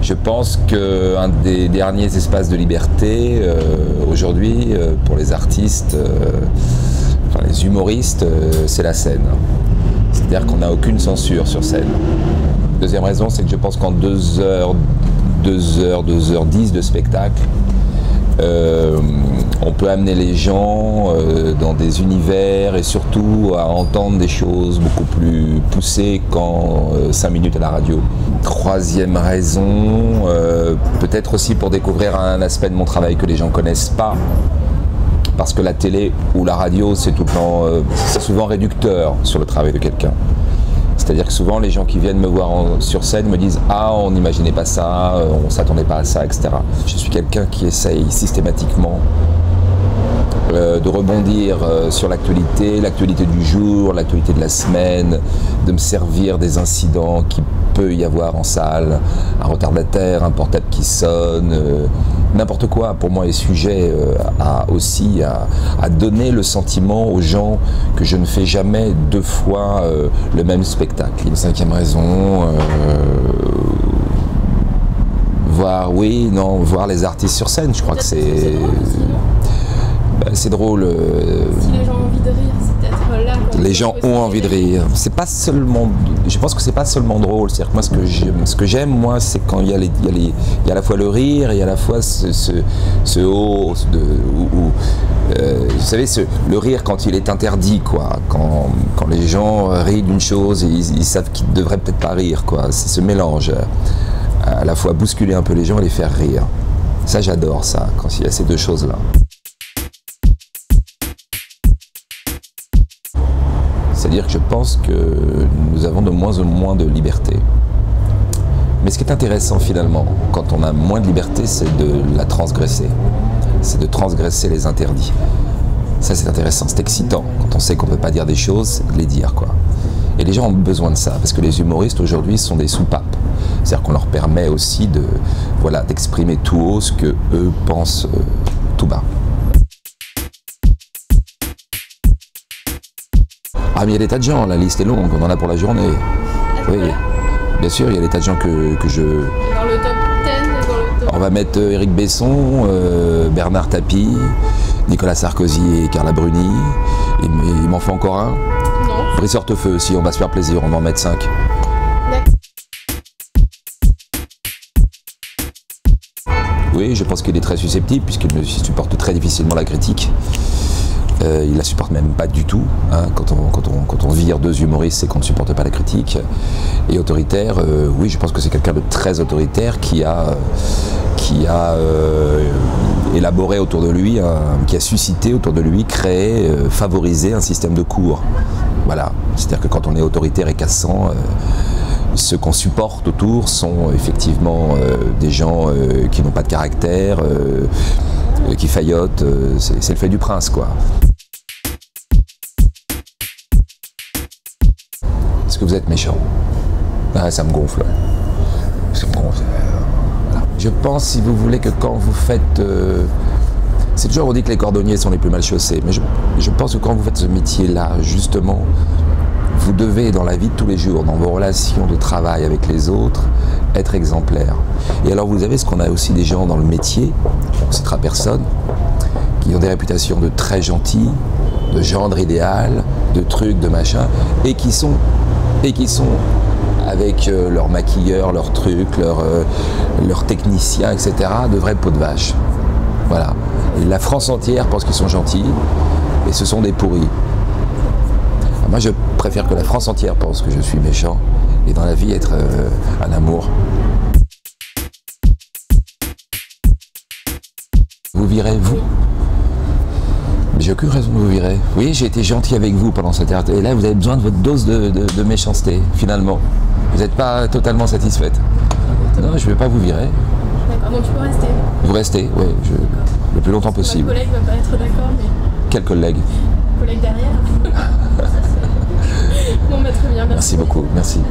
Je pense qu'un des derniers espaces de liberté aujourd'hui pour les artistes, enfin les humoristes, c'est la scène. C'est-à-dire qu'on n'a aucune censure sur scène. Deuxième raison, c'est que je pense qu'en 2h10 de spectacle, on peut amener les gens dans des univers et surtout à entendre des choses beaucoup plus poussées qu'en 5 minutes à la radio. Troisième raison, peut-être aussi pour découvrir un aspect de mon travail que les gens ne connaissent pas. Parce que la télé ou la radio, c'est tout le temps, c'est souvent réducteur sur le travail de quelqu'un. C'est-à-dire que souvent les gens qui viennent me voir sur scène me disent « Ah, on n'imaginait pas ça, on ne s'attendait pas à ça, etc. » Je suis quelqu'un qui essaye systématiquement de rebondir sur l'actualité du jour, l'actualité de la semaine, de me servir des incidents qui peut y avoir en salle, un retardataire, un portable qui sonne, n'importe quoi. Pour moi est sujet à donner le sentiment aux gens que je ne fais jamais 2 fois le même spectacle. Une 5e raison, voir les artistes sur scène, je crois que c'est... C'est drôle. Si les gens ont envie de rire, c'est peut-être là. Les gens ont envie de rire. C'est pas seulement. Je pense que c'est pas seulement drôle. C'est-à-dire que moi, ce que j'aime, moi, c'est quand il y a à la fois le rire et à la fois ce haut, vous savez, le rire quand il est interdit, quoi. Quand les gens rient d'une chose et ils savent qu'ils ne devraient peut-être pas rire, quoi. C'est ce mélange. À la fois bousculer un peu les gens et les faire rire. Ça, j'adore ça, quand il y a ces 2 choses-là. C'est-à-dire que je pense que nous avons de moins en moins de liberté. Mais ce qui est intéressant finalement, quand on a moins de liberté, c'est de la transgresser. C'est de transgresser les interdits. Ça c'est intéressant, c'est excitant. Quand on sait qu'on ne peut pas dire des choses, de les dire, quoi. Et les gens ont besoin de ça, parce que les humoristes aujourd'hui sont des soupapes. C'est-à-dire qu'on leur permet aussi d'exprimer tout haut ce que eux pensent tout bas. Ah mais il y a des tas de gens, la liste est longue, on en a pour la journée. Oui, bien sûr, il y a des tas de gens que je... Dans le top 10, dans le top... On va mettre Éric Besson, Bernard Tapie, Nicolas Sarkozy et Carla Bruni. Il m'en faut encore un? Non. Brice Hortefeux, si on va se faire plaisir, on va en mettre 5. Oui, je pense qu'il est très susceptible puisqu'il supporte très difficilement la critique. Il la supporte même pas du tout. Hein. Quand on vire 2 humoristes, c'est qu'on ne supporte pas la critique. Et autoritaire, oui, je pense que c'est quelqu'un de très autoritaire qui a élaboré autour de lui, qui a suscité autour de lui, créé, favorisé un système de cours. Voilà. C'est-à-dire que quand on est autoritaire et cassant, ceux qu'on supporte autour sont effectivement des gens qui n'ont pas de caractère, qui faillotent. C'est le fait du prince, quoi. Est-ce que vous êtes méchant? Ah, ça me gonfle. Ça me gonfle. Voilà. Je pense, si vous voulez, que quand vous faites... c'est toujours on dit que les cordonniers sont les plus mal chaussés, mais je pense que quand vous faites ce métier-là, justement, vous devez, dans la vie de tous les jours, dans vos relations de travail avec les autres, être exemplaire. Et alors vous avez ce qu'on a aussi des gens dans le métier, on ne citera personne, qui ont des réputations de très gentils, de gendre idéal, de trucs, de machin, et qui sont avec leurs maquilleurs, leurs trucs, leurs techniciens, etc., de vrais pots de vache. Voilà. Et la France entière pense qu'ils sont gentils, et ce sont des pourris. Alors moi, je préfère que la France entière pense que je suis méchant, et dans la vie, être un amour. Vous virez, vous? J'ai aucune raison de vous virer. Oui, j'ai été gentil avec vous pendant cette période. Et là, vous avez besoin de votre dose de méchanceté, finalement. Vous n'êtes pas totalement satisfaite. Non, je ne vais pas vous virer. D'accord, donc tu peux rester. Vous restez, oui, le plus longtemps possible. Mon collègue ne va pas être d'accord, mais... Quel collègue? Collègue derrière. Bon, bah, très bien, merci. Merci beaucoup, merci.